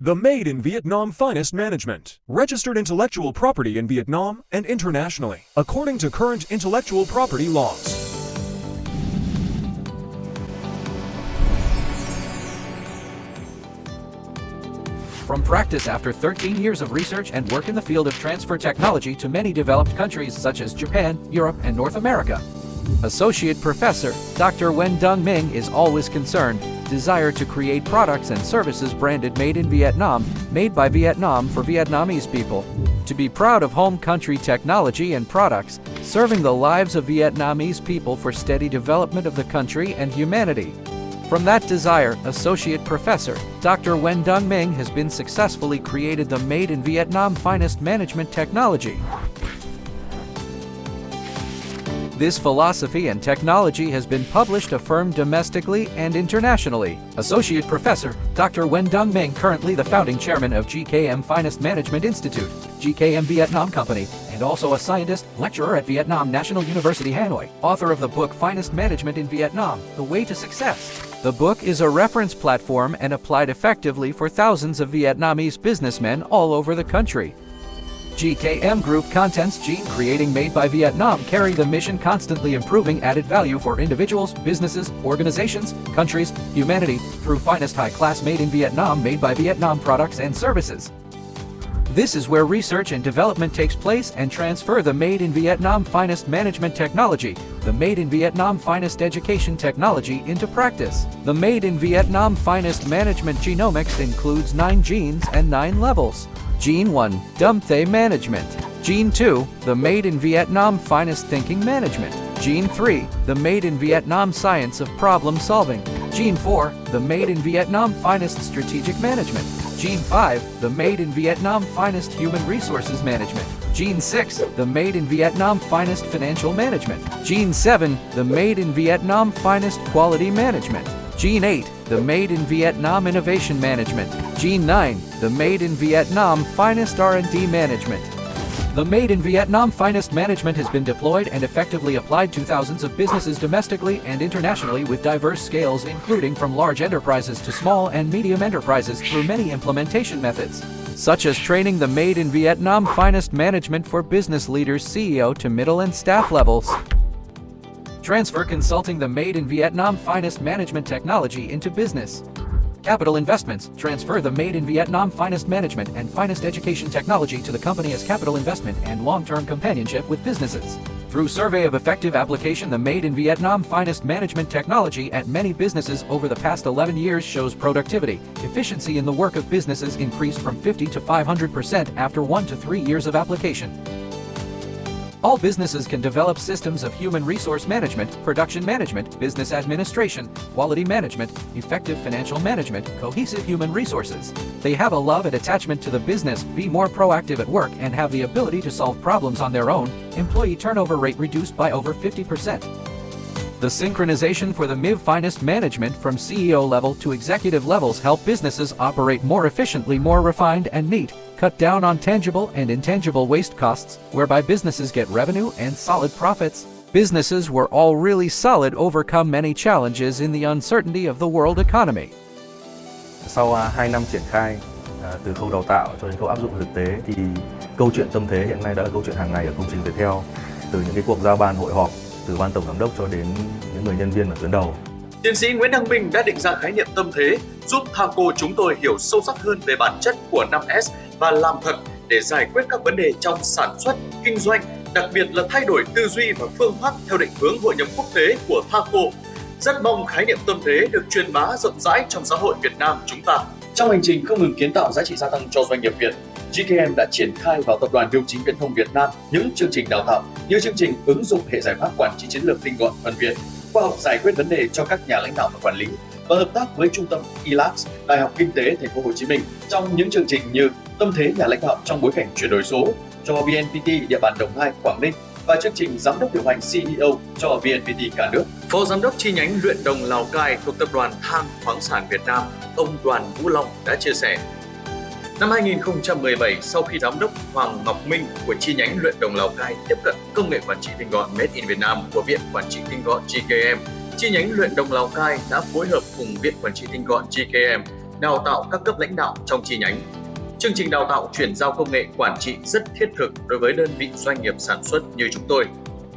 The Made in Vietnam Finest Management, registered intellectual property in Vietnam and internationally, according to current intellectual property laws. From practice after 13 years of research and work in the field of transfer technology to many developed countries such as Japan, Europe, and North America. Associate Professor Dr. Wen Dung Minh is always concerned, desire to create products and services branded Made in Vietnam, made by Vietnam for Vietnamese people. To be proud of home country technology and products, serving the lives of Vietnamese people for steady development of the country and humanity. From that desire, Associate Professor Dr. Wen Dung Minh has been successfully created the Made in Vietnam Finest Management Technology. This philosophy and technology has been published, affirmed domestically and internationally. Associate Professor Dr. Wen Dung Minh, currently the founding chairman of GKM Finest Management Institute, GKM Vietnam Company, and also a scientist, lecturer at Vietnam National University Hanoi, author of the book Finest Management in Vietnam, The Way to Success. The book is a reference platform and applied effectively for thousands of Vietnamese businessmen all over the country. GKM Group contents Gene creating Made by Vietnam carry the mission constantly improving added value for individuals, businesses, organizations, countries, humanity, through finest high-class Made in Vietnam, Made by Vietnam products and services. This is where research and development takes place and transfer the Made in Vietnam Finest Management Technology, the Made in Vietnam Finest Education Technology into practice. The Made in Vietnam Finest Management Genomics includes 9 genes and 9 levels. Gene 1, Dumb Thay Management. Gene 2, the Made in Vietnam Finest Thinking Management. Gene 3, the Made in Vietnam Science of Problem Solving. Gene 4, the Made in Vietnam Finest Strategic Management. Gene 5, the Made in Vietnam Finest Human Resources Management. Gene 6, the Made in Vietnam Finest Financial Management. Gene 7, the Made in Vietnam Finest Quality Management. Gene 8, the Made in Vietnam Innovation Management. Gene 9, the Made in Vietnam Finest R&D Management. The Made in Vietnam Finest Management has been deployed and effectively applied to thousands of businesses domestically and internationally with diverse scales, including from large enterprises to small and medium enterprises, through many implementation methods, such as training the Made in Vietnam Finest Management for business leaders, CEO to middle and staff levels. Transfer consulting the Made in Vietnam Finest Management Technology into business. Capital investments transfer the Made in Vietnam Finest Management and Finest Education Technology to the company as capital investment and long-term companionship with businesses. Through survey of effective application, the Made in Vietnam Finest Management Technology at many businesses over the past 11 years shows productivity, efficiency in the work of businesses increased from 50 to 500% after 1 to 3 years of application. All businesses can develop systems of human resource management, production management, business administration, quality management, effective financial management, cohesive human resources. They have a love and attachment to the business, be more proactive at work, and have the ability to solve problems on their own. Employee turnover rate reduced by over 50%. The synchronization for the MIV Finest Management from CEO level to executive levels help businesses operate more efficiently, more refined and neat, cut down on tangible and intangible waste costs, whereby businesses get revenue and solid profits. Businesses were all really solid, overcome many challenges in the uncertainty of the world economy. Sau 2 năm triển khai từ khâu đào tạo cho đến khâu áp dụng thực tế thì câu chuyện tâm thế hiện nay đã là câu chuyện hàng ngày ở công trình Viettel, từ những cái cuộc giao ban hội họp, từ ban tổng giám đốc cho đến những người nhân viên ở tuyến đầu. Tiến sĩ Nguyễn Đăng Minh đã định ra khái niệm tâm thế, giúp Thaco chúng tôi hiểu sâu sắc hơn về bản chất của 5S và làm thật để giải quyết các vấn đề trong sản xuất, kinh doanh, đặc biệt là thay đổi tư duy và phương pháp theo định hướng hội nhập quốc tế của Thaco. Rất mong khái niệm tâm thế được truyền bá rộng rãi trong xã hội Việt Nam chúng ta. Trong hành trình không ngừng kiến tạo giá trị gia tăng cho doanh nghiệp Việt, GKM đã triển khai vào Tập đoàn Bưu chính Viễn thông Việt Nam những chương trình đào tạo như chương trình ứng dụng hệ giải pháp quản trị chiến lược tinh gọn thuần Việt, khoa học giải quyết vấn đề cho các nhà lãnh đạo và quản lý, và hợp tác với trung tâm ILAX, Đại học Kinh tế Thành phố Hồ Chí Minh trong những chương trình như tâm thế nhà lãnh đạo trong bối cảnh chuyển đổi số cho VNPT địa bàn Đồng Nai, Quảng Ninh, và chương trình giám đốc điều hành CEO cho VNPT cả nước. Phó giám đốc chi nhánh Luyện Đồng Lào Cai thuộc Tập đoàn Than khoáng sản Việt Nam, ông Đoàn Vũ Long đã chia sẻ: Năm 2017, sau khi giám đốc Hoàng Ngọc Minh của chi nhánh Luyện Đồng Lào Cai tiếp cận công nghệ quản trị tinh gọn Made in Vietnam của Viện Quản trị tinh gọn GKM, chi nhánh Luyện Đồng Lào Cai đã phối hợp cùng Viện Quản trị tinh gọn GKM đào tạo các cấp lãnh đạo trong chi nhánh. Chương trình đào tạo chuyển giao công nghệ quản trị rất thiết thực đối với đơn vị doanh nghiệp sản xuất như chúng tôi.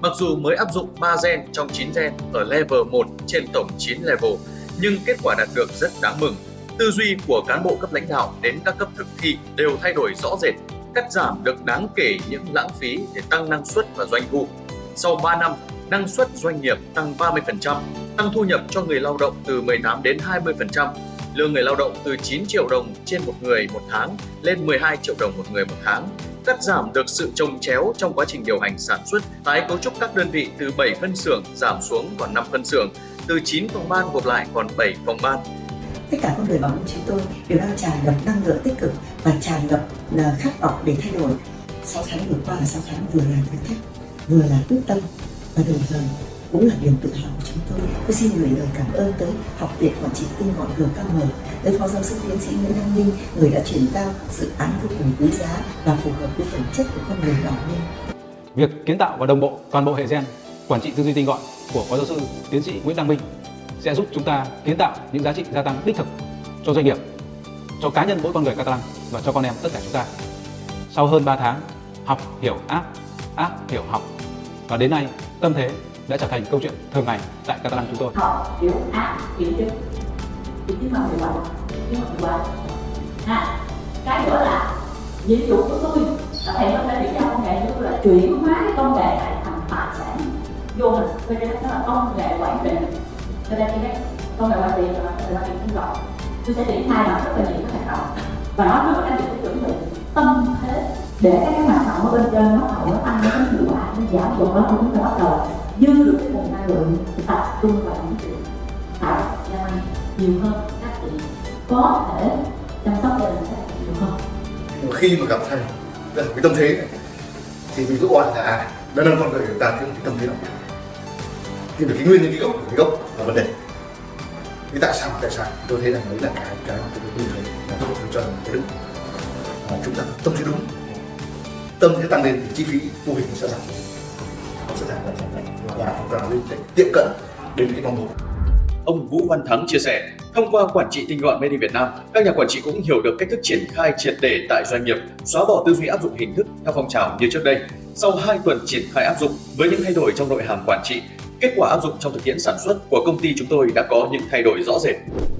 Mặc dù mới áp dụng 3 gen trong 9 gen ở level 1 trên tổng 9 level, nhưng kết quả đạt được rất đáng mừng. Tư duy của cán bộ cấp lãnh đạo đến các cấp thực thi đều thay đổi rõ rệt, cắt giảm được đáng kể những lãng phí để tăng năng suất và doanh thu. Sau 3 năm, năng suất doanh nghiệp tăng 30%, tăng thu nhập cho người lao động từ 18 đến 20%, lương người lao động từ 9 triệu đồng trên một người một tháng lên 12 triệu đồng một người một tháng, cắt giảm được sự chồng chéo trong quá trình điều hành sản xuất, tái cấu trúc các đơn vị từ 7 phân xưởng giảm xuống còn 5 phân xưởng, từ 9 phòng ban gộp lại còn 7 phòng ban. Tất cả con người bảo vệ chúng tôi đều đang tràn ngập năng lượng tích cực và tràn ngập khát vọng để thay đổi. 6 tháng vừa qua là 6 tháng vừa là thử thách, vừa là quyết tâm và đồng thời cũng là niềm tự hào của chúng tôi. Tôi xin gửi lời cảm ơn tới Học viện Quản trị Tinh gọn GKM, tới Phó Giáo sư Tiến sĩ Nguyễn Đăng Minh, người đã chuyển giao dự án vô cùng quý giá và phù hợp với phẩm chất của con người đỏ lên. Việc kiến tạo và đồng bộ toàn bộ hệ gen quản trị tư duy tinh gọn của Phó Giáo sư Tiến sĩ Nguyễn Đăng Minh sẽ giúp chúng ta kiến tạo những giá trị gia tăng đích thực cho doanh nghiệp, cho cá nhân mỗi con người Catalan và cho con em tất cả chúng ta. Sau hơn 3 tháng học hiểu áp hiểu học, và đến nay tâm thế đã trở thành câu chuyện thường ngày tại Catalan chúng tôi. Học hiểu áp hiểu chứ, chứ mà hiệu quả. Cái nữa là nhiệm vụ của tôi là thầy nó đã chuyển giao công nghệ, như là chuyển hóa cái công nghệ này thành tài sản vô hình. Cho nên đó là công nghệ quản trị. Cho nên cái công nghệ quản trị là tinh gọn. Tôi sẽ triển khai làm rất là nhiều các hoạt động, và nó rất là được chuẩn bị tâm thế để các hoạt động ở bên trên nó tăng cái hiệu quả, nó giảm hiệu quả của chúng ta bắt đầu dư được cái nguồn năng lượng tập trung vào những chuyện tạo ra nhiều hơn, các chị có thể chăm sóc gia đình nhiều hơn. Khi mà gặp thầy cái tâm thế này, thì mình cứ gọi là đã nâng con người chúng ta cái tâm thế đó, thì được cái nguyên nhân cái gốc là vấn đề. Thì tại sao tôi thấy rằng đấy là cái mà tôi nhìn thấy là tôi cho rằng cái đúng. Chúng ta tâm thế đúng, tâm thế tăng lên thì chi phí vô hình sẽ giảm, và chúng ta tiệm cận đến cái mong muốn. Ông Vũ Văn Thắng chia sẻ, thông qua quản trị tinh gọn Made in Việt Nam, các nhà quản trị cũng hiểu được cách thức triển khai triệt để tại doanh nghiệp, xóa bỏ tư duy áp dụng hình thức theo phong trào như trước đây. Sau 2 tuần triển khai áp dụng với những thay đổi trong nội hàm quản trị, kết quả áp dụng trong thực tiễn sản xuất của công ty chúng tôi đã có những thay đổi rõ rệt.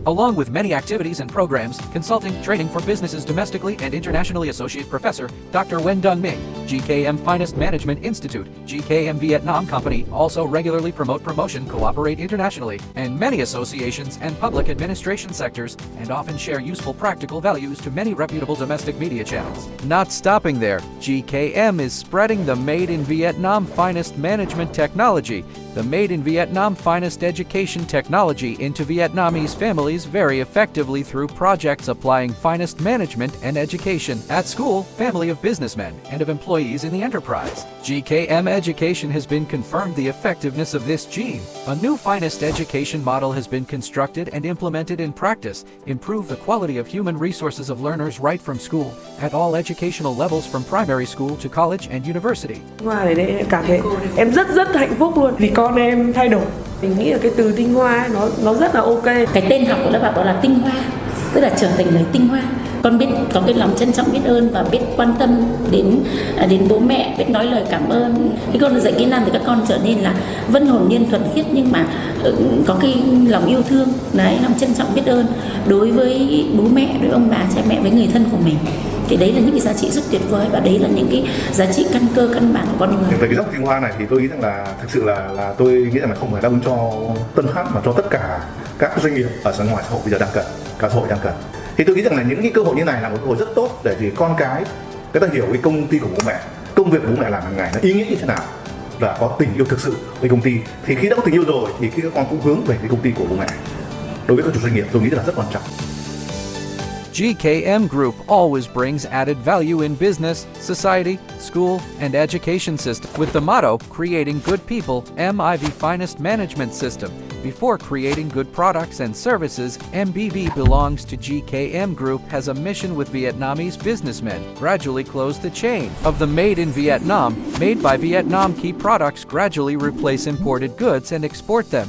Along with many activities and programs, consulting, training for businesses domestically and internationally, Associate Professor Dr. Wen Dong Ming, GKM Finest Management Institute, GKM Vietnam Company also regularly promotion, cooperate internationally, and many associations and public administration sectors, and often share useful practical values to many reputable domestic media channels. Not stopping there, GKM is spreading the Made in Vietnam Finest Management technology, the Made in Vietnam Finest Education technology into Vietnamese families very effectively through projects applying finest management and education at school, family of businessmen, and of employees in the enterprise. GKM Education has been confirmed the effectiveness of this gene. A new finest education model has been constructed and implemented in practice, improve the quality of human resources of learners right from school, at all educational levels from primary school to college and university. Hoa này đây cảm thấy em rất hạnh phúc luôn vì con em thay đổi. Mình nghĩ là cái từ tinh hoa ấy, nó rất là ok. Cái tên học của lớp học đó là tinh hoa, tức là trở thành người tinh hoa. Con biết có cái lòng trân trọng, biết ơn và biết quan tâm đến bố mẹ, biết nói lời cảm ơn. Khi con dạy kỹ năng thì các con trở nên là vân hồn nhiên thuần khiết, nhưng mà có cái lòng yêu thương, đấy, lòng trân trọng biết ơn đối với bố mẹ, đối với ông bà, cha mẹ, với người thân của mình. Thì đấy là những cái giá trị rất tuyệt vời, và đấy là những cái giá trị căn cơ căn bản của con người. Về cái dốc tinh hoa này thì tôi nghĩ rằng là thực sự là tôi nghĩ rằng là không phải đáp ứng cho Tân Phát mà cho tất cả các doanh nghiệp ở ngoài xã hội bây giờ đang cần, cả xã hội đang cần. Thì tôi nghĩ rằng là những cái cơ hội như này là một cơ hội rất tốt để thì con cái người ta hiểu cái công ty của bố mẹ, công việc của bố mẹ làm hàng ngày nó ý nghĩa như thế nào, và có tình yêu thực sự với công ty. Thì khi đã có tình yêu rồi thì khi các con cũng hướng về cái công ty của bố mẹ. Đối với các chủ doanh nghiệp tôi nghĩ là rất quan trọng. GKM Group always brings added value in business, society, school, and education system. With the motto, creating good people, MIV Finest Management System. Before creating good products and services, MBV belongs to GKM Group has a mission with Vietnamese businessmen. Gradually close the chain of the Made in Vietnam, made by Vietnam key products gradually replace imported goods and export them.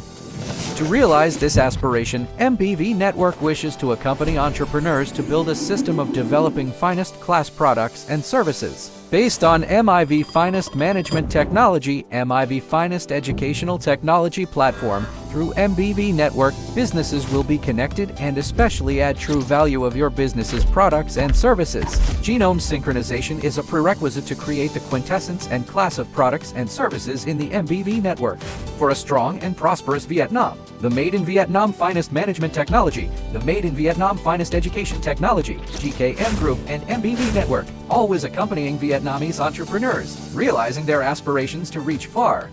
To realize this aspiration, MBV Network wishes to accompany entrepreneurs to build a system of developing finest class products and services. Based on MIV Finest Management Technology, MIV Finest Educational Technology Platform, through MBV Network, businesses will be connected and especially add true value of your business's products and services. Genome synchronization is a prerequisite to create the quintessence and class of products and services in the MBV Network. For a strong and prosperous Vietnam, the Made in Vietnam Finest Management Technology, the Made in Vietnam Finest Education Technology, GKM Group, and MBV Network, always accompanying Vietnamese entrepreneurs, realizing their aspirations to reach far.